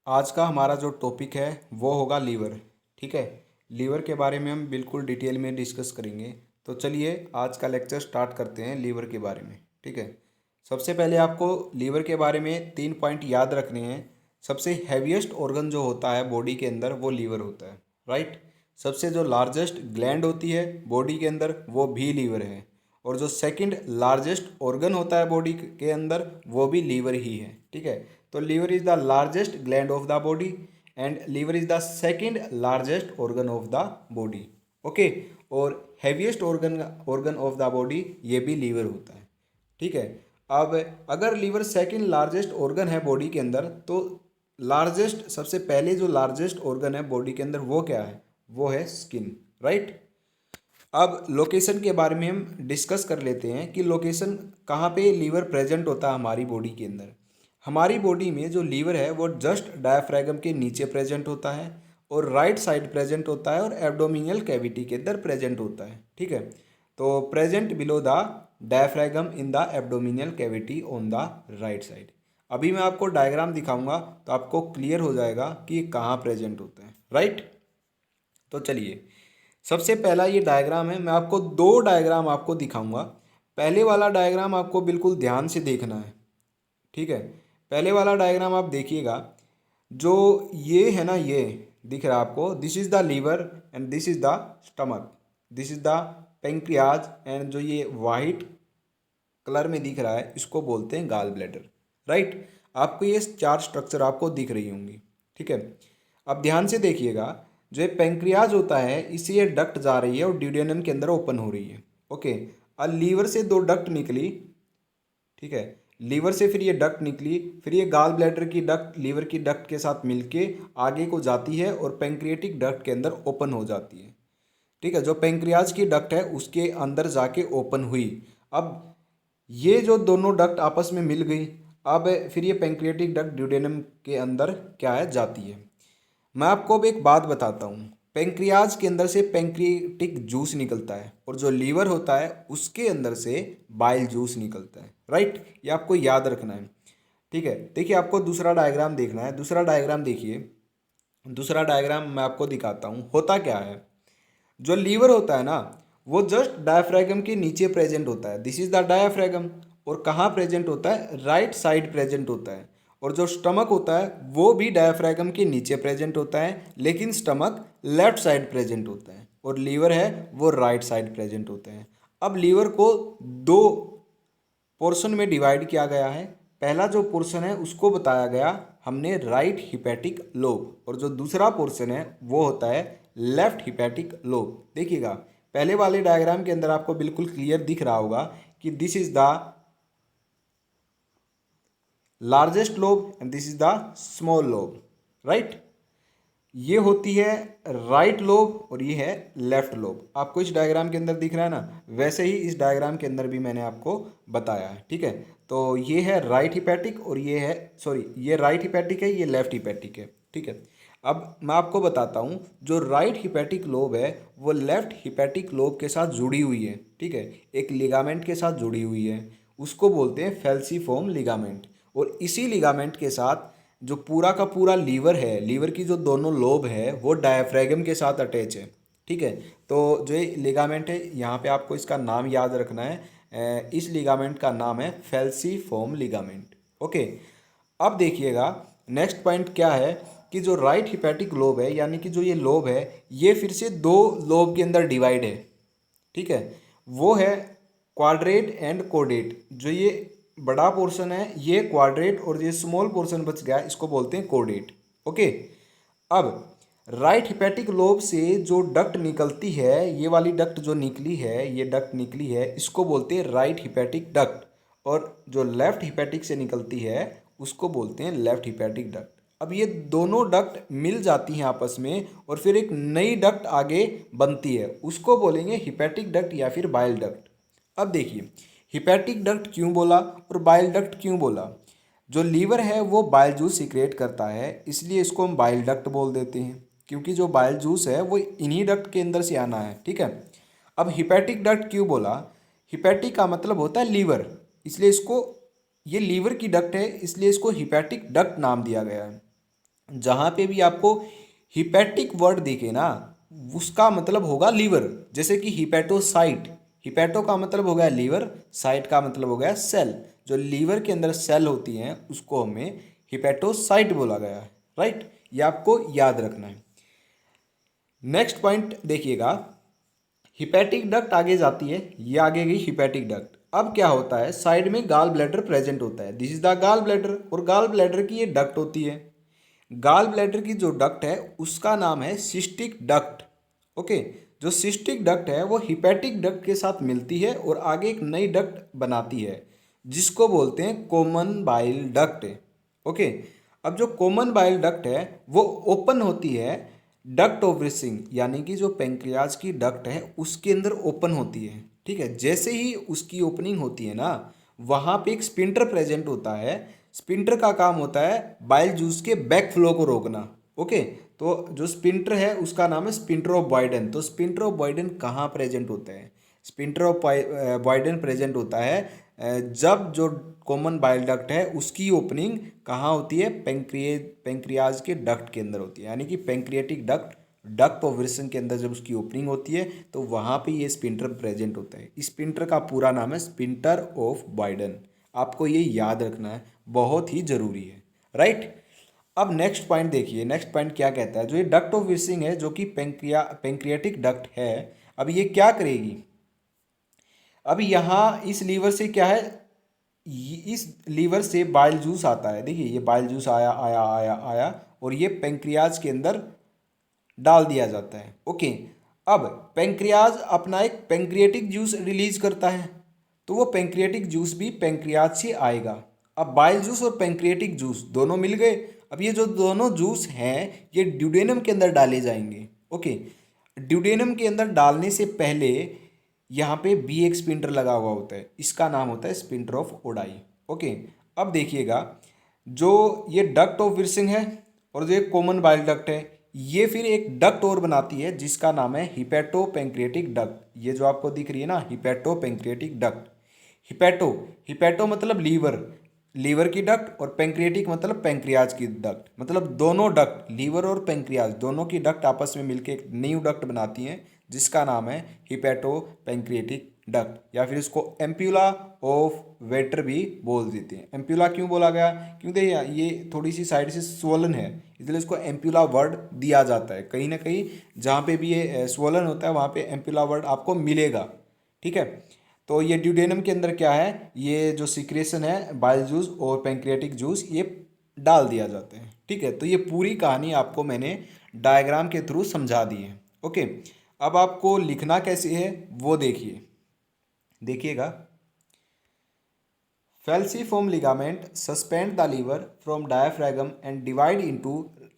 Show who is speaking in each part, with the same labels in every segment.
Speaker 1: आज का हमारा जो टॉपिक है वो होगा लीवर। ठीक है। लीवर के बारे में हम बिल्कुल डिटेल में डिस्कस करेंगे। तो चलिए आज का लेक्चर स्टार्ट करते हैं लीवर के बारे में। ठीक है। सबसे पहले आपको लीवर के बारे में 3 पॉइंट याद रखने हैं। सबसे हैवीएस्ट ऑर्गन जो होता है बॉडी के अंदर वो लीवर होता है। राइट। सबसे जो लार्जेस्ट ग्लैंड होती है बॉडी के अंदर वो भी लीवर है। और जो सेकंड लार्जेस्ट ऑर्गन होता है बॉडी के अंदर वो भी लीवर ही है। ठीक है। तो liver is the largest gland of the body and liver is the second largest organ of the body. Okay. और heaviest organ organ of the body ये भी लीवर होता है। ठीक है। अब अगर लीवर सेकंड लार्जेस्ट ऑर्गन है बॉडी के अंदर तो लार्जेस्ट सबसे पहले जो लार्जेस्ट ऑर्गन है बॉडी के अंदर वो क्या है? वो है स्किन। राइट। अब लोकेशन के बारे में हम डिस्कस कर लेते हैं कि लोकेशन कहाँ पे लीवर प्रेजेंट होता है हमारी बॉडी के अंदर। हमारी बॉडी में जो लीवर है वो जस्ट डायफ्रागम के नीचे प्रेजेंट होता है और राइट साइड प्रेजेंट होता है और एब्डोमिनल कैविटी के अंदर प्रेजेंट होता है। ठीक है। तो present below the diaphragm in the abdominal cavity on the right side. अभी मैं आपको डायग्राम दिखाऊंगा तो आपको क्लियर हो जाएगा कि ये कहाँ प्रेजेंट होता है। राइट। तो चलिए सबसे पहला ये डायग्राम है। मैं आपको दो डायग्राम आपको दिखाऊंगा। पहले वाला डायग्राम आपको बिल्कुल ध्यान से देखना है। ठीक है। पहले वाला डायग्राम आप देखिएगा। जो ये है ना, ये दिख रहा है आपको, this is the liver and this is the stomach, this is the pancreas and जो ये वाइट कलर में दिख रहा है इसको बोलते हैं गाल ब्लैडर। राइट। आपको ये चार स्ट्रक्चर आपको दिख रही होंगी। ठीक है। अब ध्यान से देखिएगा। जो ये पेंक्रियाज होता है इससे ये डक्ट जा रही है और ड्यूडेनम के अंदर ओपन हो रही है। ओके। और लीवर से दो डक्ट निकली। ठीक है। लीवर से फिर ये डक्ट निकली, फिर ये गाल ब्लैडर की डक्ट लीवर की डक्ट के साथ मिलके आगे को जाती है और पेंक्रियाटिक डक्ट के अंदर ओपन हो जाती है। ठीक है। जो पेंक्रियाज की डक्ट है उसके अंदर जाके ओपन हुई। अब ये जो दोनों डक्ट आपस में मिल गई। अब फिर ये पेंक्रियाटिक डक्ट ड्यूडेनम के अंदर क्या है, जाती है। मैं आपको अब एक बात बताता हूँ। पेंक्रियाज के अंदर से पेंक्रियाटिक जूस निकलता है और जो लीवर होता है उसके अंदर से बाइल जूस निकलता है। राइट। ये आपको याद रखना है। ठीक है। देखिए आपको दूसरा डायग्राम देखना है। दूसरा डायग्राम देखिए। दूसरा डायग्राम मैं आपको दिखाता हूँ। होता क्या है, जो लीवर होता है ना वो जस्ट डायफ्रागम के नीचे प्रेजेंट होता है, दिस इज द डायफ्रागम। और कहाँ प्रेजेंट होता है? राइट साइड प्रेजेंट होता है। और जो स्टमक होता है वो भी डायफ्रागम के नीचे प्रेजेंट होता है लेकिन स्टमक लेफ्ट साइड प्रेजेंट होता है और लीवर है वो राइट साइड प्रेजेंट होते हैं। अब लीवर को दो पोर्शन में डिवाइड किया गया है। पहला जो पोर्शन है उसको बताया गया हमने राइट हिपैटिक लोब और जो दूसरा पोर्शन है वो होता है लेफ्ट हिपैटिक लोब। देखिएगा पहले वाले डायग्राम के अंदर आपको बिल्कुल क्लियर दिख रहा होगा कि this is the largest lobe and this is the small lobe. Right. ये होती है राइट लोब और ये है लेफ्ट लोब। आपको इस डायग्राम के अंदर दिख रहा है ना, वैसे ही इस डायग्राम के अंदर भी मैंने आपको बताया है। ठीक है। तो ये है राइट हिपैटिक और ये है, सॉरी, ये राइट हिपैटिक है, ये लेफ्ट हिपैटिक है। ठीक है। अब मैं आपको बताता हूँ जो राइट हिपैटिक लोब है वो लेफ्ट हिपैटिक लोब के साथ जुड़ी हुई है। ठीक है। एक लिगामेंट के साथ जुड़ी हुई है, उसको बोलते हैं फेल्सीफॉर्म लिगामेंट। और इसी लिगामेंट के साथ जो पूरा का पूरा लीवर है, लीवर की जो दोनों लोब है वो डायफ्रागम के साथ अटैच है। ठीक है। तो जो ये लिगामेंट है यहाँ पे आपको इसका नाम याद रखना है। इस लिगामेंट का नाम है फेल्सीफॉर्म लिगामेंट। ओके। अब देखिएगा नेक्स्ट पॉइंट क्या है कि जो राइट हिपैटिक लोब है यानी कि जो ये लोब है ये फिर से दो लोब के अंदर डिवाइड है। ठीक है। वो है क्वाड्रेट एंड कोडेट। जो ये बड़ा पोर्शन है ये क्वाड्रेट और ये स्मॉल पोर्शन बच गया इसको बोलते हैं कोडेट। ओके। अब राइट हिपैटिक लोब से जो डक्ट निकलती है, ये वाली डक्ट जो निकली है, ये डक्ट निकली है, इसको बोलते हैं राइट हिपैटिक डक्ट। और जो लेफ्ट हिपैटिक से निकलती है उसको बोलते हैं लेफ्ट हिपैटिक डक्ट। अब ये दोनों डक्ट मिल जाती हैं आपस में और फिर एक नई डक्ट आगे बनती है, उसको बोलेंगे हिपैटिक डक्ट या फिर बाइल डक्ट। अब देखिए हिपैटिक डक्ट क्यों बोला और बाइल डक्ट क्यों बोला? जो लीवर है वो बाइल जूस सीक्रेट करता है इसलिए इसको हम बाइल डक्ट बोल देते हैं, क्योंकि जो बाइल जूस है वो इन्हीं डक्ट के अंदर से आना है। ठीक है। अब हिपैटिक डक्ट क्यों बोला? हिपैटिक का मतलब होता है लीवर, इसलिए इसको, ये लीवर की डक्ट है इसलिए इसको हिपैटिक डक्ट नाम दिया गया है। जहाँ पे भी आपको हिपैटिक वर्ड दिखे ना, उसका मतलब होगा लीवर। जैसे कि हिपैटोसाइट, हिपैटो का मतलब हो गया लीवर, साइट का मतलब हो गया सेल। जो लीवर के अंदर सेल होती हैं उसको हमें हिपैटोसाइट बोला गया है, राइट। ये आपको याद रखना है। नेक्स्ट पॉइंट देखिएगा, हिपैटिक डक्ट आगे जाती है, ये आगे गई हिपैटिक डक्ट। अब क्या होता है, साइड में गाल ब्लैडर प्रेजेंट होता है, this is the gall bladder, और गाल ब्लैडर की ये डक्ट होती है। गाल ब्लैडर की जो डक्ट है उसका नाम है सिस्टिक डक्ट। ओके, जो सिस्टिक डक्ट है वो हिपैटिक डक्ट के साथ मिलती है और आगे एक नई डक्ट बनाती है, जिसको बोलते हैं कॉमन बाइल डक्ट। ओके, अब जो कॉमन बाइल डक्ट है वो ओपन होती है डक्ट ऑफ ब्रीथिंग, यानी कि जो पेंक्रियाज की डक्ट है उसके अंदर ओपन होती है। ठीक है, जैसे ही उसकी ओपनिंग होती है ना, वहाँ पे एक स्पिंटर प्रेजेंट होता है। स्पिंटर का काम होता है बाइल जूस के बैक फ्लो को रोकना। ओके, तो जो स्पिंटर है उसका नाम है स्पिंटर ऑफ बॉयडन। तो स्पिंटर ऑफ बॉयडन कहाँ प्रेजेंट होता है, स्पिंटर ऑफ बॉयडन प्रेजेंट होता है जब जो कॉमन बाइल डक्ट है उसकी ओपनिंग कहाँ होती है, पेंक्रियाज के डक्ट के अंदर होती है, यानी कि pancreatic duct, duct of Wilson के अंदर जब उसकी ओपनिंग होती है तो वहाँ पे ये स्पिंटर प्रेजेंट होता है। स्पिंटर का पूरा नाम है स्पिंटर ऑफ बॉयडन। आपको ये याद रखना है, बहुत ही ज़रूरी है, राइट। अब नेक्स्ट पॉइंट देखिए, नेक्स्ट पॉइंट क्या कहता है, जो ये डक्ट ऑफ विल्सिंग है जो कि पेंक्रियाटिक डक्ट है, अब ये क्या करेगी, अब यहाँ इस लीवर से क्या है, इस लीवर से बाइल जूस आता है। देखिए ये बाइल जूस आया आया आया आया और ये पेंक्रियाज के अंदर डाल दिया जाता है। ओके, अब पेंक्रियाज अपना एक पेंक्रियाटिक जूस रिलीज करता है, तो वो पेंक्रियाटिक जूस भी पेंक्रियाज से आएगा। अब बाइल जूस और पेंक्रियाटिक जूस दोनों मिल गए। अब ये जो दोनों जूस हैं ये ड्यूडेनम के अंदर डाले जाएंगे। ओके, ड्यूडेनम के अंदर डालने से पहले यहाँ पे बी एक स्पिंटर लगा हुआ होता है, इसका नाम होता है स्पिंटर ऑफ ओडाई। ओके, अब देखिएगा, जो ये डक्ट ऑफ विर्सिंग है और जो एक कॉमन बाइल डक्ट है, ये फिर एक डक्ट और बनाती है जिसका नाम है हिपैटो पेंक्रियाटिक डक्ट। ये जो आपको दिख रही है ना, hepato pancreatic duct. Hepato, hepato मतलब लीवर, लीवर की डक्ट, और पेंक्रियाटिक मतलब पेंक्रियाज की डक्ट, मतलब दोनों डक्ट, लीवर और पेंक्रियाज दोनों की डक्ट आपस में मिलकर एक न्यू डक्ट बनाती हैं जिसका नाम है हिपैटो पेंक्रियाटिक डक्ट, या फिर इसको एम्प्यूला ऑफ वेटर भी बोल देते हैं। एम्प्यूला क्यों बोला गया, क्योंकि ये थोड़ी सी साइड से स्वोलन है, इसलिए इसको एम्प्यूला वर्ड दिया जाता है। कहीं ना कहीं जहाँ पे भी ये स्वोलन होता है वहाँ पे एम्प्यूला वर्ड आपको मिलेगा। ठीक है, तो ये ड्यूडेनम के अंदर क्या है, ये जो सिक्रेशन है बाइल जूस और पेंक्रियाटिक जूस ये डाल दिया जाता है। ठीक है, तो ये पूरी कहानी आपको मैंने डायग्राम के थ्रू समझा दी है। ओके, अब आपको लिखना कैसे है वो देखिए, देखिएगा, falciform ligament suspend the liver from diaphragm and divide into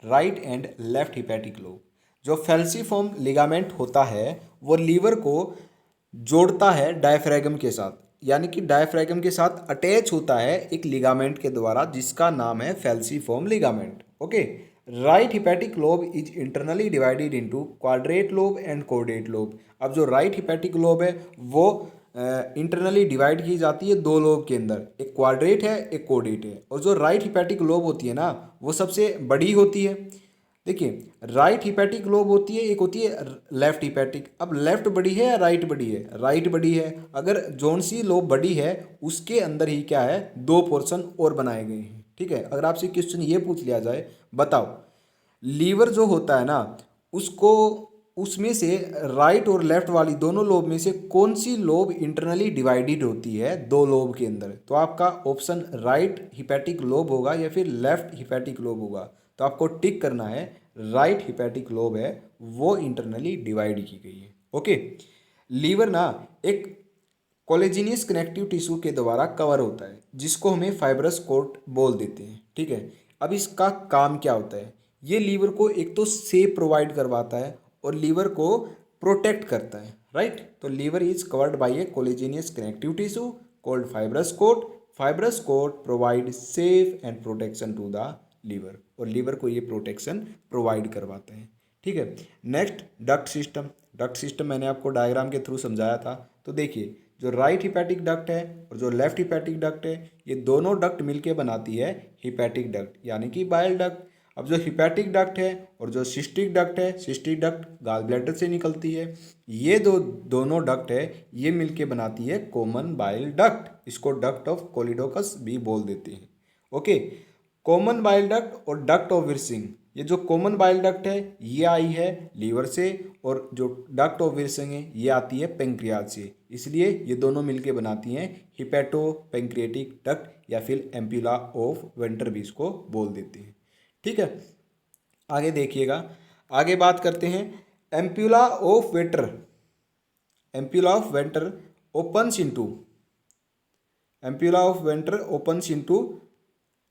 Speaker 1: right and left hepatic lobe। जो फेल्सीफॉर्म लिगामेंट होता है वो लीवर को जोड़ता है डायफ्रैगम के साथ, यानी कि डायफ्रैगम के साथ अटैच होता है एक लिगामेंट के द्वारा जिसका नाम है falciform ligament. Okay, right hepatic lobe is internally divided into quadrate lobe and caudate lobe. अब जो राइट हिपैटिक लोब है वो इंटरनली डिवाइड की जाती है दो लोब के अंदर, एक क्वाड्रेट है एक कोर्डेट है। और जो राइट हिपैटिक लोब होती है ना वो सबसे बड़ी होती है। देखिए, राइट हिपैटिक लोब होती है, एक होती है लेफ्ट हिपैटिक। अब लेफ्ट बड़ी है या राइट बड़ी है, राइट बड़ी है। अगर जोन सी लोब बड़ी है उसके अंदर ही क्या है, दो पोर्शन और बनाए गए हैं। ठीक है, अगर आपसे क्वेश्चन ये पूछ लिया जाए, बताओ लीवर जो होता है ना उसको, उसमें से राइट और लेफ्ट वाली दोनों लोब में से कौन सी लोब इंटरनली डिवाइडेड होती है दो लोब के अंदर, तो आपका ऑप्शन राइट हिपैटिक लोब होगा या फिर लेफ्ट हिपैटिक लोब होगा। तो आपको टिक करना है राइट हिपैटिक लोब है वो इंटरनली डिवाइड की गई है। ओके, लीवर ना एक कोलेजिनियस कनेक्टिव टिश्यू के द्वारा कवर होता है जिसको हमें फाइब्रस कोट बोल देते हैं। ठीक है, अब इसका काम क्या होता है, ये लीवर को एक तो सेप प्रोवाइड करवाता है और लीवर को प्रोटेक्ट करता है, राइट। तो liver is covered by a collagenous connective tissue called fibrous coat. Fibrous coat provide safe and protection to the liver, और लीवर को ये प्रोटेक्शन प्रोवाइड करवाता है। ठीक है, next duct system. Duct system मैंने आपको डायग्राम के थ्रू समझाया था। तो देखिए, जो राइट हिपैटिक डक्ट है और जो लेफ्ट हिपैटिक डक्ट है ये दोनों डक्ट मिलके बनाती है हिपैटिक डक्ट, यानी कि बाइल डक्ट। अब जो हिपैटिक डक्ट है और जो सिस्टिक डक्ट है, सिस्टिक डक्ट गॉल ब्लैडर से निकलती है, ये दोनों डक्ट है, ये मिलके बनाती है कॉमन बाइल डक्ट। इसको डक्ट ऑफ कोलिडोकस भी बोल देते हैं। ओके, कॉमन बाइल डक्ट और डक्ट ऑफ विर्सिंग, ये जो कॉमन बाइल डक्ट है ये आई है लीवर से, और जो डक्ट ऑफ विर्सिंग है ये आती है पेंक्रियाज से। इसलिए ये दोनों मिलके बनाती हैं हिपैटो पेंक्रियाटिक डक्ट, या फिर एम्प्यूला ऑफ वेंटर भी इसको बोल देते हैं। ठीक है, आगे देखिएगा, आगे बात करते हैं ampulla of Vater. Ampulla of Vater opens into, ampulla of Vater opens into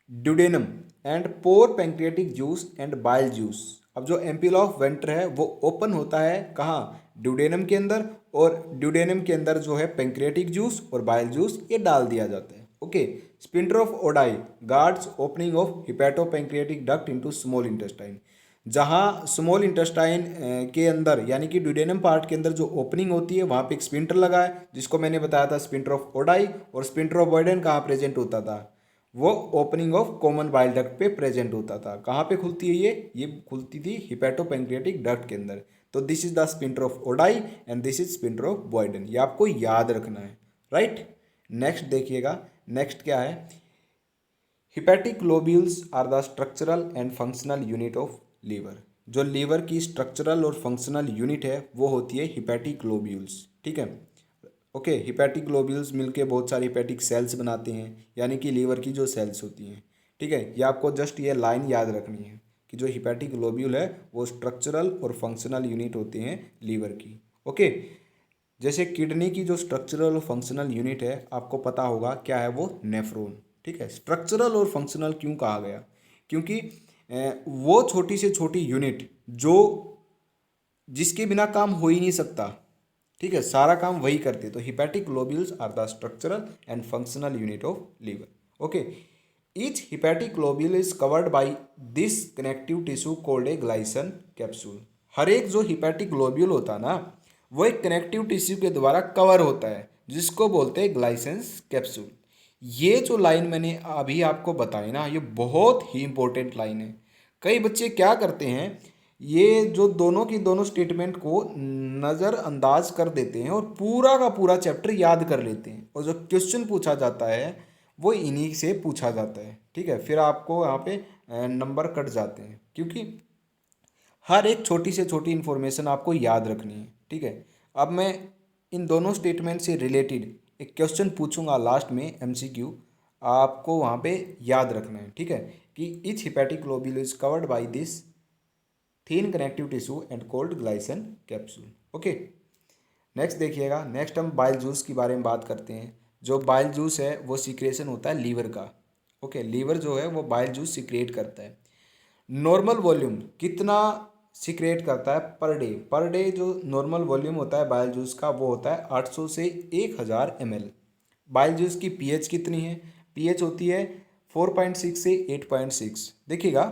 Speaker 1: duodenum and pour pancreatic juice and bile juice. अब जो एम्प्यूला ऑफ वेंटर है वो ओपन होता है कहाँ, ड्यूडेनम के अंदर, और ड्यूडेनम के अंदर जो है पैंक्रियाटिक जूस और बाइल जूस ये डाल दिया जाता है। Okay, sphincter of Oddi guards opening of hepato pancreatic duct into small intestine. जहाँ स्मॉल इंटेस्टाइन के अंदर यानी कि ड्यूडेनम पार्ट के अंदर जो ओपनिंग होती है वहाँ पे एक स्पिंटर लगा है, जिसको मैंने बताया था स्पिंटर ऑफ ओडाई। और स्पिंटर ऑफ बॉयडन कहाँ प्रेजेंट होता था, वो opening of common bile duct पे प्रेजेंट होता था। कहाँ पे खुलती है ये खुलती थी हिपैटो पैंक्रियाटिक डक्ट के अंदर। तो this is the sphincter of Oddi and this is sphincter of बॉयडन, ये आपको याद रखना है। राइट, नेक्स्ट देखिएगा, नेक्स्ट क्या है, hepatic lobules are the structural and functional unit of liver. जो लीवर की स्ट्रक्चरल और फंक्शनल यूनिट है वो होती है हिपैटिक लोब्यूल्स। ठीक है, ओके, हिपैटिक ग्लोब्यूल्स मिलके बहुत सारी हिपैटिक सेल्स बनाते हैं, यानी कि लीवर की जो सेल्स होती हैं। ठीक है, ये आपको जस्ट ये लाइन याद रखनी है कि जो हिपैटिक ग्लोब्यूल है वो स्ट्रक्चरल और फंक्शनल यूनिट होते हैं लीवर की। ओके, जैसे किडनी की जो स्ट्रक्चरल और फंक्शनल यूनिट है आपको पता होगा क्या है, वो नेफ्रॉन। ठीक है, स्ट्रक्चरल और फंक्शनल क्यों कहा गया, क्योंकि वो छोटी से छोटी यूनिट जो जिसके बिना काम हो ही नहीं सकता। ठीक है, सारा काम वही करते। तो hepatic globules are the structural and functional unit of liver. Okay, each hepatic globule is covered by this connective tissue called a Glisson capsule. हर एक जो हिपैटिक ग्लोब्यूल होता है ना वो एक कनेक्टिव टिश्यू के द्वारा कवर होता है, जिसको बोलते हैं ग्लाइसेंस कैप्सूल। ये जो लाइन मैंने अभी आपको बताई ना, ये बहुत ही इंपॉर्टेंट लाइन है। कई बच्चे क्या करते हैं, ये जो दोनों की दोनों स्टेटमेंट को नज़रअंदाज कर देते हैं और पूरा का पूरा चैप्टर याद कर लेते हैं, और जो क्वेश्चन पूछा जाता है वो इन्हीं से पूछा जाता है। ठीक है, फिर आपको यहाँ पे नंबर कट जाते हैं, क्योंकि हर एक छोटी से छोटी इन्फॉर्मेशन आपको याद रखनी है। ठीक है, अब मैं इन दोनों स्टेटमेंट से रिलेटेड एक क्वेश्चन पूछूंगा लास्ट में, एमसीक्यू, आपको वहाँ पे याद रखना है। ठीक है, कि each hepatic globule is covered by this thin connective tissue and called Glisson capsule. Okay, next देखिएगा, नेक्स्ट हम बाइल जूस के बारे में बात करते हैं। जो बाइल जूस है वो सीक्रेशन होता है लीवर का। ओके, लीवर जो है वो बाइल जूस सीक्रेट करता है। नॉर्मल वॉल्यूम कितना सीक्रेट करता है पर डे जो नॉर्मल वॉल्यूम होता है बाइल जूस का वो होता है 800 से 1000 ml। बाइल जूस की पीएच कितनी है, पीएच होती है 4.6 से 8.6। देखिएगा,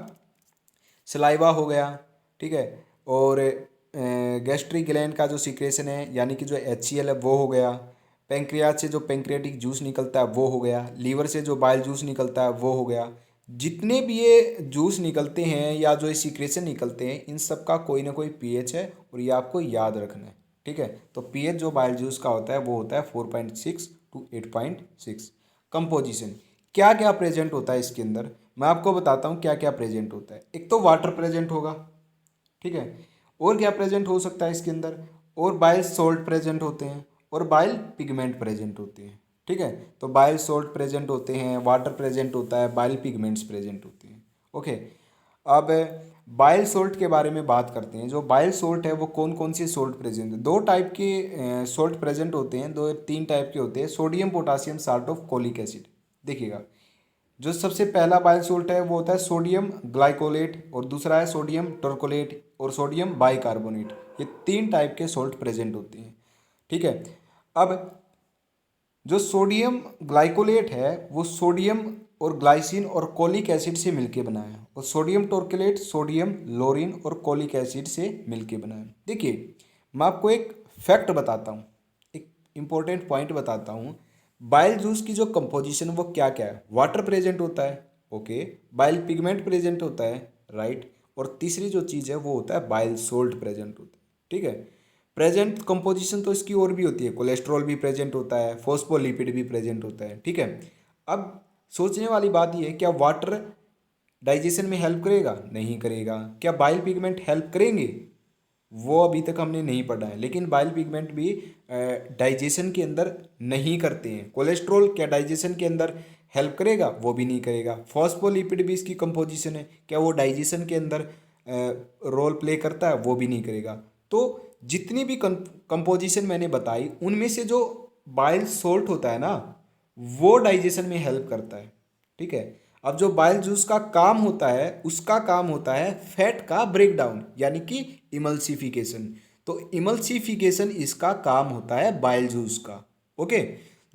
Speaker 1: सलाइवा हो गया, ठीक है, और गैस्ट्रिक ग्लैंड का जो सीक्रेशन है यानी कि जो HCl है वो हो गया, पेंक्रियाज से जो पेंक्रियाटिक जूस निकलता है वो हो गया, लीवर से जो बाइल जूस निकलता है वो हो गया। जितने भी ये जूस निकलते हैं या जो ये सीक्रेशन निकलते हैं इन सब का कोई ना कोई पीएच है, और ये आपको याद रखना है। ठीक है, तो पीएच जो बाइल जूस का होता है वो होता है 4.6 to 8.6। कंपोजिशन क्या क्या प्रेजेंट होता है इसके अंदर, मैं आपको बताता हूँ क्या क्या प्रेजेंट होता है। एक तो वाटर प्रेजेंट होगा, ठीक है, और क्या प्रेजेंट हो सकता है इसके अंदर, और बाइल सॉल्ट प्रेजेंट होते हैं, और बाइल पिगमेंट प्रेजेंट होते हैं। ठीक है, तो बाइल सॉल्ट प्रेजेंट होते हैं, वाटर प्रेजेंट होता है, बाइल पिगमेंट्स प्रेजेंट होते हैं। ओके, अब बाइल सॉल्ट के बारे में बात करते हैं। जो बाइल सॉल्ट है वो कौन कौन सी सॉल्ट प्रेजेंट है, दो टाइप के सॉल्ट प्रेजेंट होते हैं, दो तीन टाइप के होते हैं, sodium potassium salt of colic acid. देखिएगा, जो सबसे पहला बाइल सॉल्ट है वो होता है सोडियम ग्लाइकोलेट, और दूसरा है सोडियम टोरकोलेट और सोडियम बाइकार्बोनेट। ये तीन टाइप के सॉल्ट प्रेजेंट होते हैं। ठीक है, अब जो सोडियम ग्लाइकोलेट है वो सोडियम और ग्लाइसिन और कोलिक एसिड से मिलके बना है, और सोडियम टोरकोलेट सोडियम लोरिन और कोलिक एसिड से मिलके बना है। देखिए, मैं आपको एक फैक्ट बताता हूँ, एक इम्पोर्टेंट पॉइंट बताता हूँ। बाइल जूस की जो कंपोजिशन वो क्या क्या है, वाटर प्रेजेंट होता है, ओके, बाइल पिगमेंट प्रेजेंट होता है, राइट। और तीसरी जो चीज़ है वो होता है बाइल सोल्ट प्रेजेंट होता है, ठीक है। प्रेजेंट कंपोजिशन तो इसकी और भी होती है, कोलेस्ट्रॉल भी प्रेजेंट होता है, फॉस्फोलिपिड भी प्रेजेंट होता है, ठीक है। अब सोचने वाली बात यह है, क्या वाटर डाइजेशन में हेल्प करेगा? नहीं करेगा। क्या बाइल पिगमेंट हेल्प करेंगे? वो अभी तक हमने नहीं पढ़ा है, लेकिन बाइल पिगमेंट भी डाइजेशन के अंदर नहीं करते हैं। कोलेस्ट्रॉल क्या डाइजेशन के अंदर हेल्प करेगा? वो भी नहीं करेगा। फॉस्फोलिपिड भी इसकी कंपोजिशन है, क्या वो डाइजेशन के अंदर रोल प्ले करता है? वो भी नहीं करेगा। तो जितनी भी कंपोजिशन मैंने बताई उनमें से जो बाइल सोल्ट होता है ना, वो डाइजेशन में हेल्प करता है, ठीक है। अब जो बाइल जूस का काम होता है, उसका काम होता है फैट का ब्रेक डाउन, यानी कि इमल्सिफिकेशन। तो इमल्सिफिकेशन इसका काम होता है बाइल जूस का, ओके।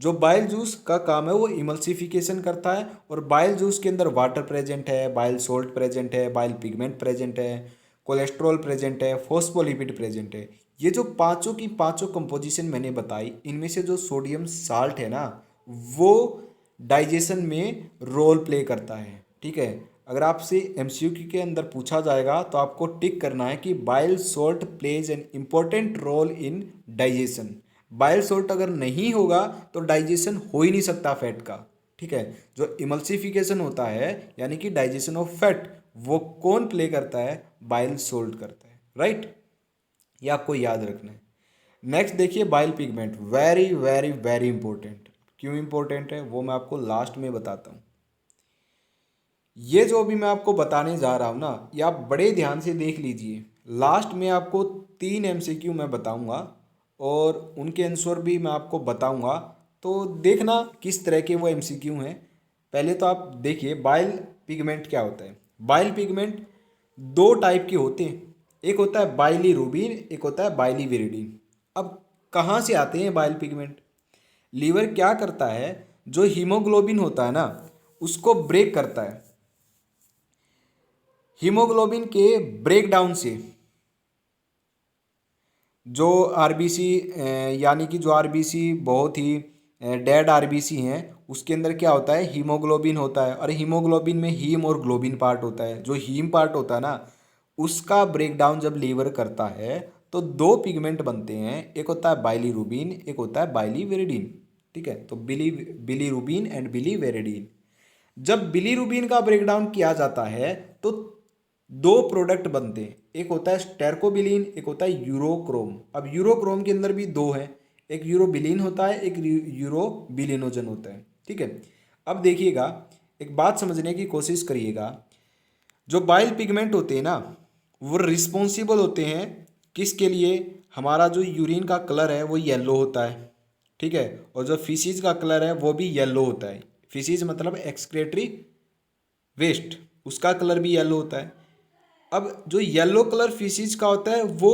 Speaker 1: जो बाइल जूस का काम है वो इमल्सिफिकेशन करता है, और बाइल जूस के अंदर वाटर प्रेजेंट है, बाइल सोल्ट प्रेजेंट है, बाइल पिगमेंट प्रेजेंट है, कोलेस्ट्रॉल प्रेजेंट है, फॉस्फोलिपिड प्रेजेंट है। ये जो पांचों की पांचों कंपोजिशन मैंने बताई, इनमें से जो सोडियम साल्ट है ना, वो डाइजेशन में रोल प्ले करता है, ठीक है। अगर आपसे एमसीक्यू के अंदर पूछा जाएगा तो आपको टिक करना है कि bile salt plays an important role in digestion. Bile salt अगर नहीं होगा तो डाइजेशन हो ही नहीं सकता फैट का, ठीक है। जो इमल्सिफिकेशन होता है यानी कि डाइजेशन ऑफ फैट, वो कौन प्ले करता है? बाइल सोल्ट करता है, राइट। ये आपको याद रखना है। नेक्स्ट देखिए bile pigment, very very very important. क्यों इंपॉर्टेंट है वो मैं आपको लास्ट में बताता हूँ। ये जो अभी मैं आपको बताने जा रहा हूँ ना, ये आप बड़े ध्यान से देख लीजिए। लास्ट में आपको 3 एमसीक्यू मैं बताऊंगा और उनके आंसर भी मैं आपको बताऊंगा, तो देखना किस तरह के वो एमसीक्यू हैं। पहले तो आप देखिए बाइल पिगमेंट क्या होता है। बाइल पिगमेंट दो टाइप के होते हैं, एक होता है बाइलीरुबिन, एक होता है बाइलीविरिडीन। अब कहाँ से आते हैं बाइल पिगमेंट? लीवर क्या करता है, जो हीमोग्लोबिन होता है ना, उसको ब्रेक करता है। हीमोग्लोबिन के ब्रेकडाउन से जो आरबीसी, यानी कि जो आरबीसी बहुत ही डेड आरबीसी हैं, उसके अंदर क्या होता है? हीमोग्लोबिन होता है। और हीमोग्लोबिन में हीम और ग्लोबिन पार्ट होता है। जो हीम पार्ट होता है ना, उसका ब्रेकडाउन जब लीवर करता है तो दो पिगमेंट बनते हैं, एक होता है बाइलीरुबिन, एक होता है बाइलीवेरिडिन, ठीक है। तो बिलीरुबिन एंड बिलीवेरिडिन। जब बिलीरुबिन का ब्रेकडाउन किया जाता है तो दो प्रोडक्ट बनते हैं, एक होता है स्टेरकोबिलिन, एक होता है यूरोक्रोम। अब यूरोक्रोम के अंदर भी दो हैं, एक यूरोबिलिन होता है, एक यूरोबिलिनोजन होता है, ठीक है। अब देखिएगा, एक बात समझने की कोशिश करिएगा। जो बाइल पिगमेंट होते हैं ना, वो रिस्पॉन्सिबल होते हैं किसके लिए? हमारा जो यूरिन का कलर है वो येलो होता है, ठीक है। और जो फिशीज का कलर है वो भी येलो होता है। फिशीज मतलब एक्सक्रेटरी वेस्ट, उसका कलर भी येलो होता है। अब जो येलो कलर फिशीज का होता है वो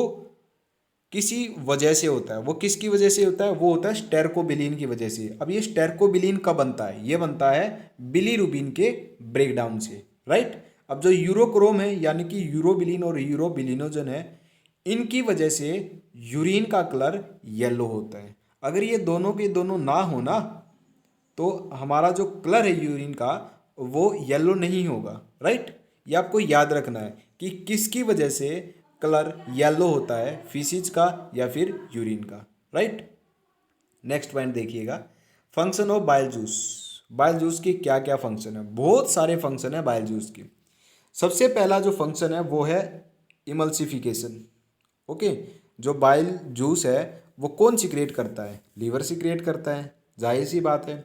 Speaker 1: किसी वजह से होता है। वो किसकी वजह से होता है? वो होता है स्टेरकोबिलिन की वजह से। अब ये स्टेरकोबिलिन कब बनता है? ये बनता है बिलीरुबिन के ब्रेकडाउन से, राइट। अब जो यूरोक्रोम है यानी कि यूरोबिलिन और यूरोबिलिनोजन है, इनकी वजह से यूरिन का कलर येलो होता है। अगर ये दोनों के दोनों ना हो ना, तो हमारा जो कलर है यूरिन का वो येलो नहीं होगा, राइट। ये आपको याद रखना है कि किसकी वजह से कलर येलो होता है, फीसिज का या फिर यूरिन का, राइट। नेक्स्ट पॉइंट देखिएगा, function of bile juice. Bile juice की क्या क्या फंक्शन है? बहुत सारे फंक्शन है बाइल जूस की। सबसे पहला जो फंक्शन है वो है इमल्सिफिकेशन, ओके। जो बाइल जूस है वो कौन सिक्रिएट करता है? लीवर सिक्रिएट करता है, जाहिर सी बात है।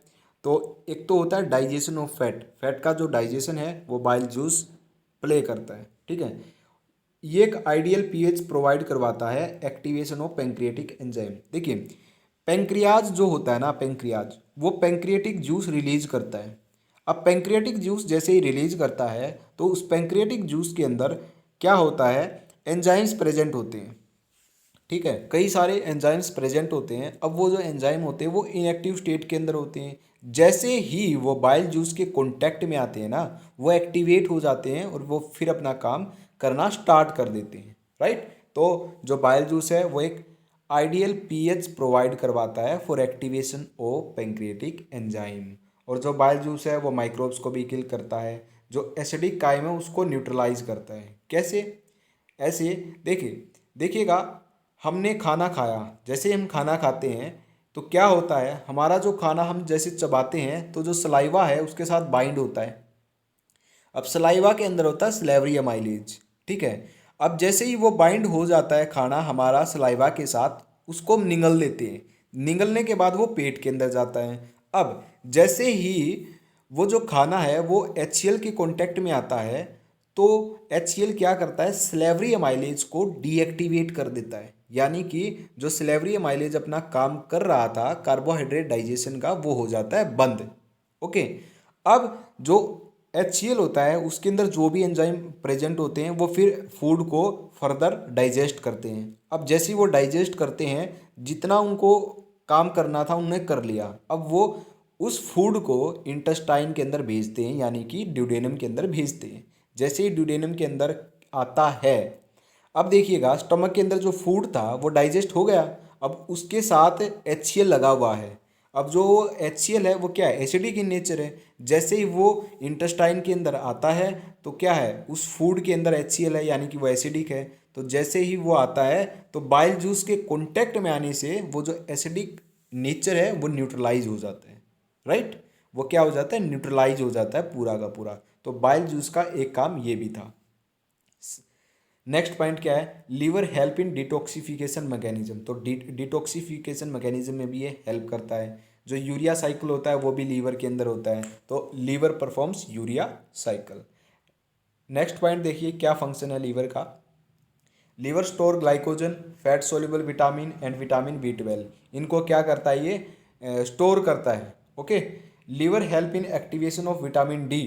Speaker 1: तो एक तो होता है डाइजेशन ऑफ फैट, फैट का जो डाइजेशन है वो बाइल जूस प्ले करता है, ठीक है। ये एक आइडियल पीएच प्रोवाइड करवाता है, एक्टिवेशन ऑफ पेंक्रियाटिक एंजाइम। देखिए पेंक्रियाज जो होता है ना, पेंक्रियाज वो पेंक्रियाटिक जूस रिलीज करता है। अब पेंक्रियाटिक जूस जैसे ही रिलीज करता है तो उस पेंक्रियाटिक जूस के अंदर क्या होता है? एंजाइम्स प्रेजेंट होते हैं, ठीक है। कई सारे एंजाइम्स प्रेजेंट होते हैं। अब वो जो एंजाइम होते हैं वो इनएक्टिव स्टेट के अंदर होते हैं। जैसे ही वो बाइल जूस के कांटेक्ट में आते हैं ना, वो एक्टिवेट हो जाते हैं और वो फिर अपना काम करना स्टार्ट कर देते हैं, राइट। तो जो बाइल जूस है वो एक आइडियल पीएच प्रोवाइड करवाता है for activation of pancreatic enzyme. और जो बाइल जूस है वो माइक्रोब्स को भी किल करता है, जो एसिडिक काइम है उसको न्यूट्रलाइज करता है। कैसे? ऐसे देखिएगा, हमने खाना खाया, जैसे ही हम खाना खाते हैं तो क्या होता है, हमारा जो खाना हम जैसे चबाते हैं तो जो सलाइवा है उसके साथ बाइंड होता है। अब सलाइवा के अंदर होता है सलेवरी अमाइलेज, ठीक है। अब जैसे ही वो बाइंड हो जाता है खाना हमारा सलाइवा के साथ, उसको हम निगल लेते हैं। निगलने के बाद वो पेट के अंदर जाता है। अब जैसे ही वो जो खाना है वो HCl के कांटेक्ट में आता है, तो HCl क्या करता है, स्लेवरी अमाइलेज को डीएक्टिवेट कर देता है। यानी कि जो स्लेवरी अमाइलेज अपना काम कर रहा था कार्बोहाइड्रेट डाइजेशन का, वो हो जाता है बंद। ओके। अब जो HCl होता है उसके अंदर जो भी एंजाइम प्रेजेंट होते हैं वो फिर फूड को फर्दर डाइजेस्ट करते हैं। अब जैसे ही वो डाइजेस्ट करते हैं, जितना उनको काम करना था उन्होंने कर लिया। अब वो उस फूड को इंटेस्टाइन के अंदर भेजते हैं, यानी कि ड्यूडेनम के अंदर भेजते हैं। जैसे ही ड्यूडेनम के अंदर आता है, अब देखिएगा स्टमक के अंदर जो फूड था वो डाइजेस्ट हो गया। अब उसके साथ HCl लगा हुआ है। अब जो HCl है वो क्या है, एसिडिक इन नेचर है। जैसे ही वो इंटेस्टाइन के अंदर आता है तो क्या है, उस फूड के अंदर HCl है, यानी कि वो एसिडिक है। तो जैसे ही वो आता है तो बाइल जूस के कॉन्टेक्ट में आने से वो जो एसिडिक नेचर है वो न्यूट्रलाइज हो जाता है। राइट, वो क्या हो जाता है, न्यूट्रलाइज हो जाता है पूरा का पूरा। तो बाइल जूस का एक काम ये भी था। नेक्स्ट पॉइंट क्या है, liver help in detoxification mechanism. तो डिटॉक्सिफिकेशन मैकेनिज्म में भी ये हेल्प करता है। जो यूरिया साइकिल होता है वो भी लीवर के अंदर होता है, तो liver performs urea cycle. Next point देखिए क्या फंक्शन है लीवर का। Liver store glycogen, fat soluble vitamin and vitamin B12, इनको क्या करता है, ये स्टोर करता है। Okay. Liver help in activation of vitamin D.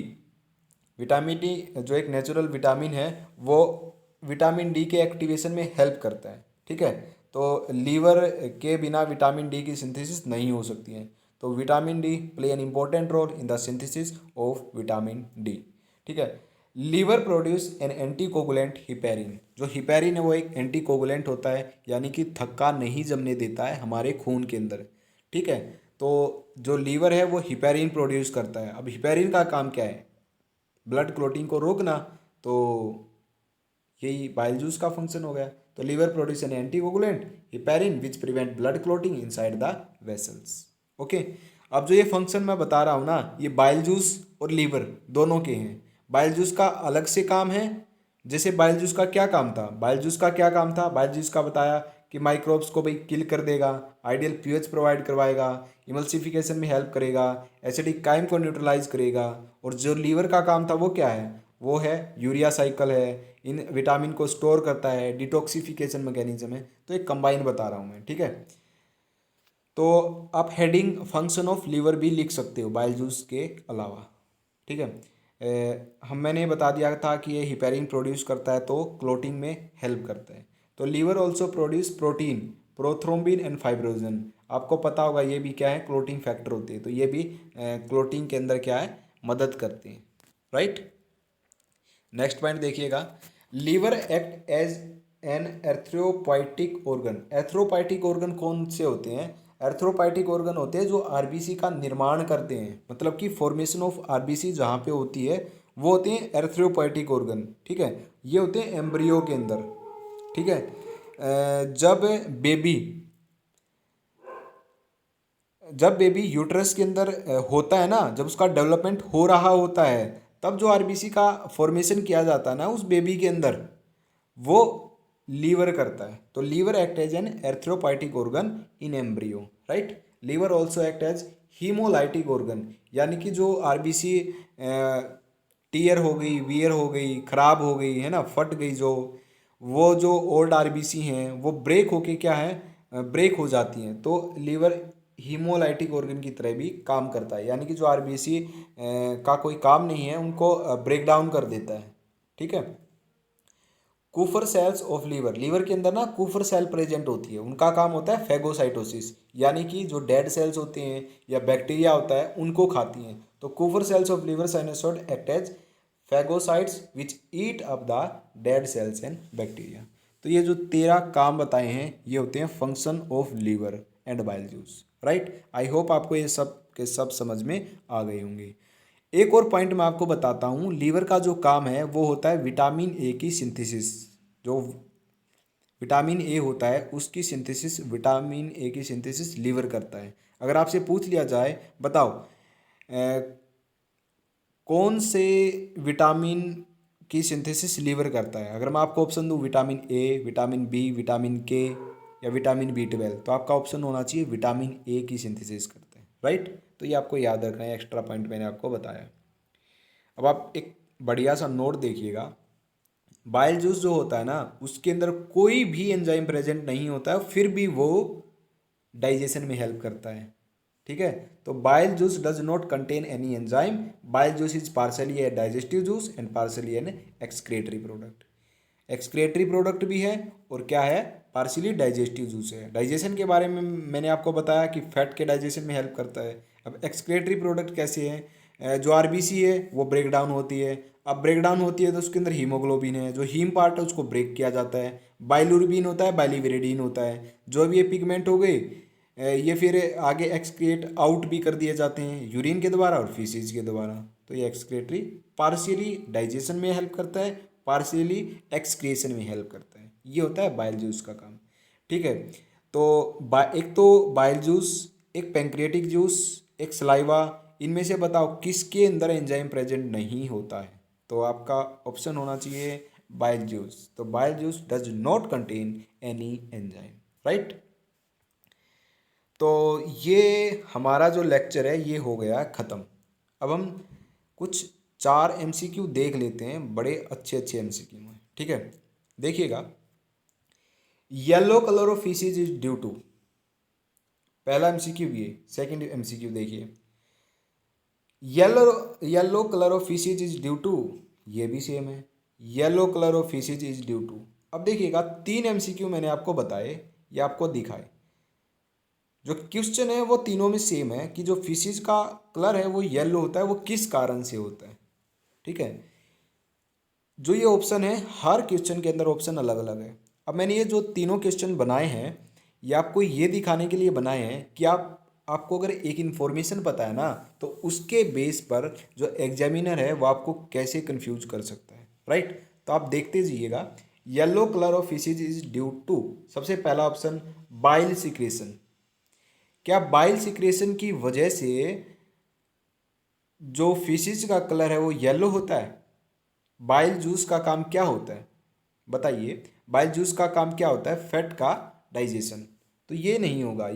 Speaker 1: Vitamin D जो एक नेचुरल विटामिन है, वो विटामिन डी के एक्टिवेशन में हेल्प करता है। ठीक है, तो लीवर के बिना विटामिन डी की सिंथेसिस नहीं हो सकती है। तो vitamin D play an important role in the synthesis of vitamin D. ठीक है। Liver produce an anticoagulant heparin. जो हिपेरिन है वो एक एंटीकोगुलेंट होता है, यानी कि थक्का नहीं जमने देता है हमारे खून के अंदर। ठीक है, तो जो लीवर है वो हिपेरिन प्रोड्यूस करता है। अब हिपेरिन का काम क्या है, ब्लड क्लोटिंग को रोकना। तो यही बाइल जूस का फंक्शन हो गया। तो liver produce an anticoagulant heparin which prevent blood clotting inside the vessels. Okay. अब जो ये फंक्शन मैं बता रहा हूँ ना, ये बाइल जूस और लीवर दोनों के हैं। बाइल जूस का अलग से काम है। जैसे बाइल जूस का क्या काम था, बाइल जूस का क्या काम था, बाइल जूस का बताया कि माइक्रोब्स को भाई किल कर देगा, आइडियल पीएच प्रोवाइड करवाएगा, इमल्सिफिकेशन में हेल्प करेगा, एसिडिक काइम को न्यूट्रलाइज करेगा। और जो लीवर का काम था वो क्या है, वो है यूरिया साइकिल है, इन विटामिन को स्टोर करता है, डिटॉक्सिफिकेशन मैकेनिज्म है। तो एक कंबाइन बता रहा हूँ मैं। ठीक है, तो आप हेडिंग फंक्शन ऑफ लीवर भी लिख सकते हो बाइल जूस के अलावा। ठीक है। मैंने बता दिया था कि ये हिपेरिन प्रोड्यूस करता है तो क्लोटिंग में हेल्प करता है। तो liver also produce protein, prothrombin and fibrinogen. आपको पता होगा ये भी क्या है, क्लोटिंग फैक्टर होते हैं। तो ये भी क्लोटिंग के अंदर क्या है, मदद करते हैं। राइट। नेक्स्ट पॉइंट देखिएगा, liver act as an erythropoietic organ. Erythropoietic organ कौन से होते हैं, एर्थ्रोपोइटिक ऑर्गन होते हैं जो आरबीसी का निर्माण करते हैं, मतलब कि फॉर्मेशन ऑफ आरबीसी जहाँ पे होती है वो होते हैं एर्थ्रोपोइटिक ऑर्गन। ठीक है, ये होते हैं एम्ब्रियो के अंदर। ठीक है, जब बेबी यूट्रस के अंदर होता है ना, जब उसका डेवलपमेंट हो रहा होता है, तब जो आरबीसी का फॉर्मेशन किया जाता है ना उस बेबी के अंदर, वो लीवर करता है। तो liver act as an erythropoietic organ in embryo. Right. Liver also act as haemolytic organ, यानी कि जो आरबीसी टीयर हो गई, वियर हो गई, खराब हो गई है ना, फट गई, जो वो जो ओल्ड आरबीसी हैं वो ब्रेक होके क्या है, ब्रेक हो जाती हैं। तो लीवर हीमोलाइटिक ऑर्गन की तरह भी काम करता है, यानी कि जो आरबीसी का कोई काम नहीं है उनको ब्रेक डाउन कर देता है। ठीक है। Kupffer cells of liver, liver के अंदर ना कूफर सेल प्रेजेंट होती है, उनका काम होता है फेगोसाइटोसिस, यानी कि जो डेड सेल्स होते हैं या बैक्टीरिया होता है उनको खाती हैं। तो Kupffer cells of liver sinusoid act as phagocytes which eat up the dead cells and bacteria. तो ये जो 13 काम बताए हैं ये होते हैं function of liver and bile juice. Right. I hope आपको ये सब के सब समझ में आ गए होंगे। एक और पॉइंट मैं आपको बताता हूँ, लीवर का जो काम है वो होता है विटामिन ए की सिंथेसिस। जो विटामिन ए होता है उसकी सिंथेसिस, विटामिन ए की सिंथेसिस लीवर करता है। अगर आपसे पूछ लिया जाए बताओ कौन से विटामिन की सिंथेसिस लीवर करता है, अगर मैं आपको ऑप्शन दूं vitamin A, vitamin B, vitamin K या विटामिन बी 12, तो आपका ऑप्शन होना चाहिए विटामिन ए की सिंथेसिस करता है, राइट। तो ये आपको याद रखना है, एक्स्ट्रा पॉइंट मैंने आपको बताया। अब आप एक बढ़िया सा नोट देखिएगा, बाइल जूस जो होता है ना उसके अंदर कोई भी एंजाइम प्रेजेंट नहीं होता है, फिर भी वो डाइजेशन में हेल्प करता है, ठीक है। तो bile juice does not contain any enzyme, bile juice is partly a digestive juice and partly an excretory product. Excretory product भी है और क्या है, पार्सली डाइजेस्टिव जूस है। डाइजेशन के बारे में मैंने आपको बताया कि फैट के डाइजेशन में हेल्प करता है। अब एक्सक्रेटरी प्रोडक्ट कैसे हैं, जो आरबीसी है वो ब्रेक डाउन होती है। अब ब्रेक डाउन होती है तो उसके अंदर हीमोग्लोबिन है, जो हीम पार्ट है उसको ब्रेक किया जाता है। बाइलुरबिन होता है, बाइलिविरिडीन होता है। जो अब ये पिगमेंट हो गए ये फिर आगे एक्सक्रिएट आउट भी कर दिए जाते हैं यूरिन के द्वारा और फीसिस के द्वारा। तो ये एक्सक्रेटरी पार्शियली डाइजेशन में हेल्प करता है, पार्शियली एक्सक्रिएशन में हेल्प करता है। ये होता है बाइल जूस का काम, ठीक है। तो एक तो बाइल जूस, एक पैंक्रियाटिक जूस, एक सलाइवा, इनमें से बताओ किसके अंदर एंजाइम प्रेजेंट नहीं होता है। तो आपका ऑप्शन होना चाहिए बाइल जूस। तो bile juice does not contain any enzyme, right. तो ये हमारा जो लेक्चर है ये हो गया ख़त्म। अब हम कुछ 4 एमसीक्यू देख लेते हैं, बड़े अच्छे अच्छे एमसीक्यू हैं, ठीक है। देखिएगा, yellow colour of faeces is due to, पहला एमसीक्यू ये। सेकंड एमसीक्यू देखिए, yellow yellow colour of faeces is due to, ये भी सेम है, yellow colour of faeces is due to. अब देखिएगा 3 एमसीक्यू मैंने आपको बताए, ये आपको दिखाए, जो क्वेश्चन है वो तीनों में सेम है कि जो फिशेज का कलर है वो येलो होता है, वो किस कारण से होता है, ठीक है। जो ये ऑप्शन है हर क्वेश्चन के अंदर ऑप्शन अलग अलग है। अब मैंने ये जो तीनों क्वेश्चन बनाए हैं ये आपको ये दिखाने के लिए बनाए हैं कि आपको अगर एक इन्फॉर्मेशन पता है ना तो उसके बेस पर जो एग्जामिनर है वो आपको कैसे कंफ्यूज कर सकता है, राइट। तो आप देखते जाइएगा, yellow colour of faeces is due to, सबसे पहला ऑप्शन बाइल सिक्रेशन। क्या बाइल सिक्रेशन की वजह से जो फिशेज का कलर है वो येलो होता है? बाइल जूस का काम क्या होता है बताइए, बाइल जूस का काम क्या होता है? फैट का डाइजेशन। तो ये नहीं होगा।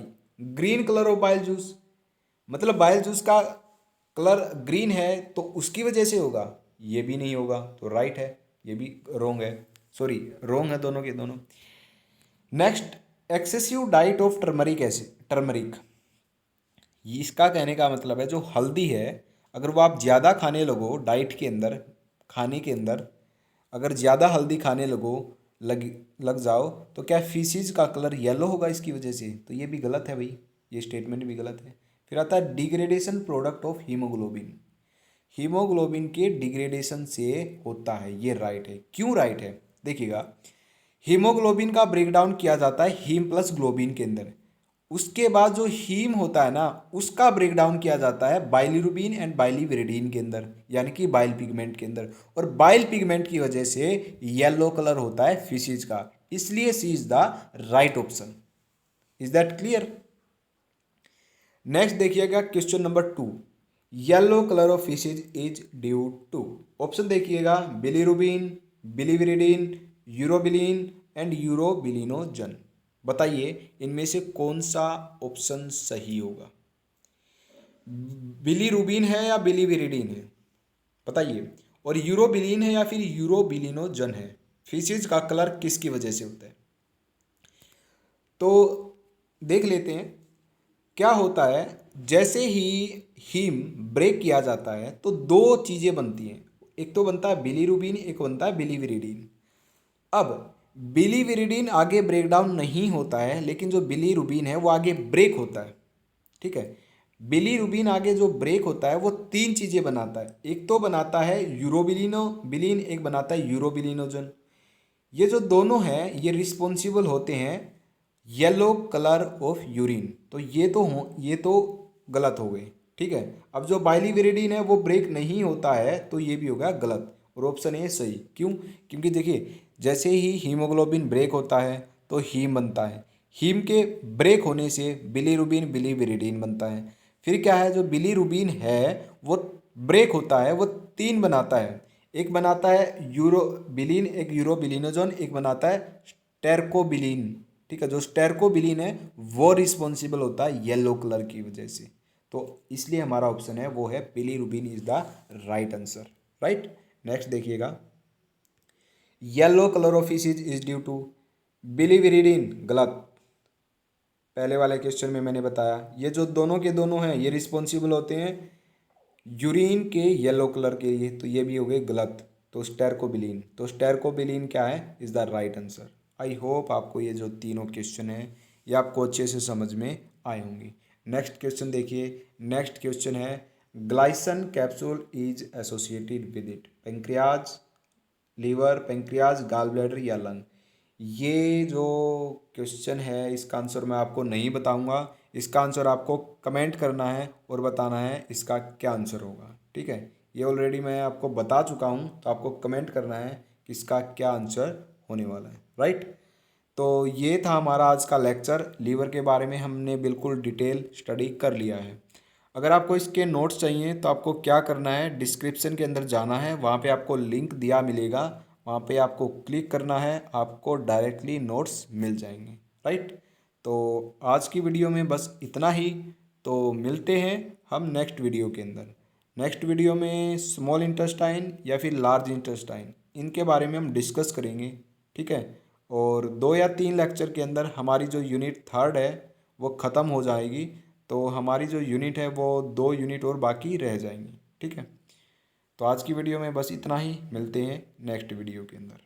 Speaker 1: Green colour of bile juice, मतलब बाइल जूस का कलर ग्रीन है तो उसकी वजह से होगा, ये भी नहीं होगा। तो राइट है, ये भी रोंग है, सॉरी रोंग है दोनों के दोनों। Next, excessive diet of turmeric acid, turmeric, इसका कहने का मतलब है जो हल्दी है अगर वो आप ज़्यादा खाने लगो डाइट के अंदर, खाने के अंदर अगर ज़्यादा हल्दी खाने लग लग जाओ तो क्या फिशेज का कलर येलो होगा इसकी वजह से? तो ये भी गलत है भाई, ये स्टेटमेंट भी गलत है। फिर आता है degradation product of haemoglobin, haemoglobin के डिग्रेडेशन से होता है, ये राइट है। क्यों राइट है देखिएगा, हीमोग्लोबिन का ब्रेकडाउन किया जाता है हीम प्लस ग्लोबिन के अंदर, उसके बाद जो हीम होता है ना उसका ब्रेकडाउन किया जाता है बाइलिरुबिन एंड बाइलिविरिडीन के अंदर, यानी कि बाइल पिगमेंट के अंदर। और बाइल पिगमेंट की वजह से येलो कलर होता है फिशेज का, इसलिए C is the right option. Is that clear? Next देखिएगा question number 2, yellow colour of faeces is due to, option देखिएगा bilirubin, biliverdin, urobilin and urobilinogen. बताइए इनमें से कौन सा ऑप्शन सही होगा? बिलीरुबिन है या बिलीविरिडीन है बताइए, और यूरोबिलिन है या फिर यूरोबिलिनोजन है? फिशेज का कलर किसकी वजह से होता है? तो देख लेते हैं क्या होता है। जैसे ही हीम ब्रेक किया जाता है तो 2 चीज़ें बनती हैं, एक तो बनता है बिलीरुबिन, एक बनता है बिलीविरिडीन। अब बिलीविरिडीन आगे ब्रेक डाउन नहीं होता है, लेकिन जो बिलीरुबिन है वो आगे ब्रेक होता है, ठीक है। बिलीरुबिन आगे जो ब्रेक होता है वो 3 चीज़ें बनाता है, एक तो बनाता है यूरोबिलिनोबिलिन, एक बनाता है यूरोबिलिनोजन। ये जो दोनों हैं ये रिस्पॉन्सिबल होते हैं येलो कलर ऑफ यूरिन। तो ये तो गलत हो गए, ठीक है। अब जो बाइलिविरिडीन है वो ब्रेक नहीं होता है, तो ये भी होगा गलत और ऑप्शन ए सही। क्यों? क्योंकि देखिए जैसे ही हीमोग्लोबिन ब्रेक होता है तो हीम बनता है, हीम के ब्रेक होने से बिलीरुबिन बिलीविरिडीन बनता है। फिर क्या है, जो बिलीरुबिन है वो ब्रेक होता है, वो तीन बनाता है, एक बनाता है यूरोबिलिन, एक यूरोबिलिनोजोन, एक बनाता है स्टेरकोबिलिन। ठीक है, जो स्टेरकोबिलिन है वो रिस्पॉन्सिबल होता है येलो कलर की वजह से। तो इसलिए हमारा ऑप्शन है वो है bilirubin is the right answer. Right. Next देखिएगा, yellow colour of faeces is due to biliverdin, गलत। पहले वाले क्वेश्चन में मैंने बताया ये जो दोनों के दोनों हैं ये रिस्पॉन्सिबल होते हैं यूरिन के येलो कलर के लिए, तो ये भी हो गए गलत। तो स्टेरकोबिलिन, तो स्टेरकोबिलिन क्या है, is the right answer. I hope आपको ये जो तीनों क्वेश्चन है ये आपको अच्छे से समझ में आए होंगे। नेक्स्ट क्वेश्चन देखिए, नेक्स्ट क्वेश्चन है Glisson capsule is associated with it, pancreas, liver, pancreas, gall bladder या लंग। ये जो क्वेश्चन है इसका आंसर मैं आपको नहीं बताऊंगा, इसका आंसर आपको कमेंट करना है और बताना है इसका क्या आंसर होगा। ठीक है, ये ऑलरेडी मैं आपको बता चुका हूँ, तो आपको कमेंट करना है कि इसका क्या आंसर होने वाला है। राइट। तो ये था हमारा आज का लेक्चर, लीवर के बारे में हमने बिल्कुल डिटेल स्टडी कर लिया है। अगर आपको इसके नोट्स चाहिए तो आपको क्या करना है, डिस्क्रिप्शन के अंदर जाना है, वहाँ पे आपको लिंक दिया मिलेगा, वहाँ पे आपको क्लिक करना है, आपको डायरेक्टली नोट्स मिल जाएंगे। राइट। तो आज की वीडियो में बस इतना ही, तो मिलते हैं हम नेक्स्ट वीडियो के अंदर। नेक्स्ट वीडियो में स्मॉल इंटेस्टाइन या फिर लार्ज इंटेस्टाइन, इनके बारे में हम डिस्कस करेंगे। ठीक है। और 2 या 3 लेक्चर के अंदर हमारी जो यूनिट थर्ड है वो ख़त्म हो जाएगी, तो हमारी जो यूनिट है वो 2 यूनिट और बाकी रह जाएंगी। ठीक है। तो आज की वीडियो में बस इतना ही, मिलते हैं नेक्स्ट वीडियो के अंदर।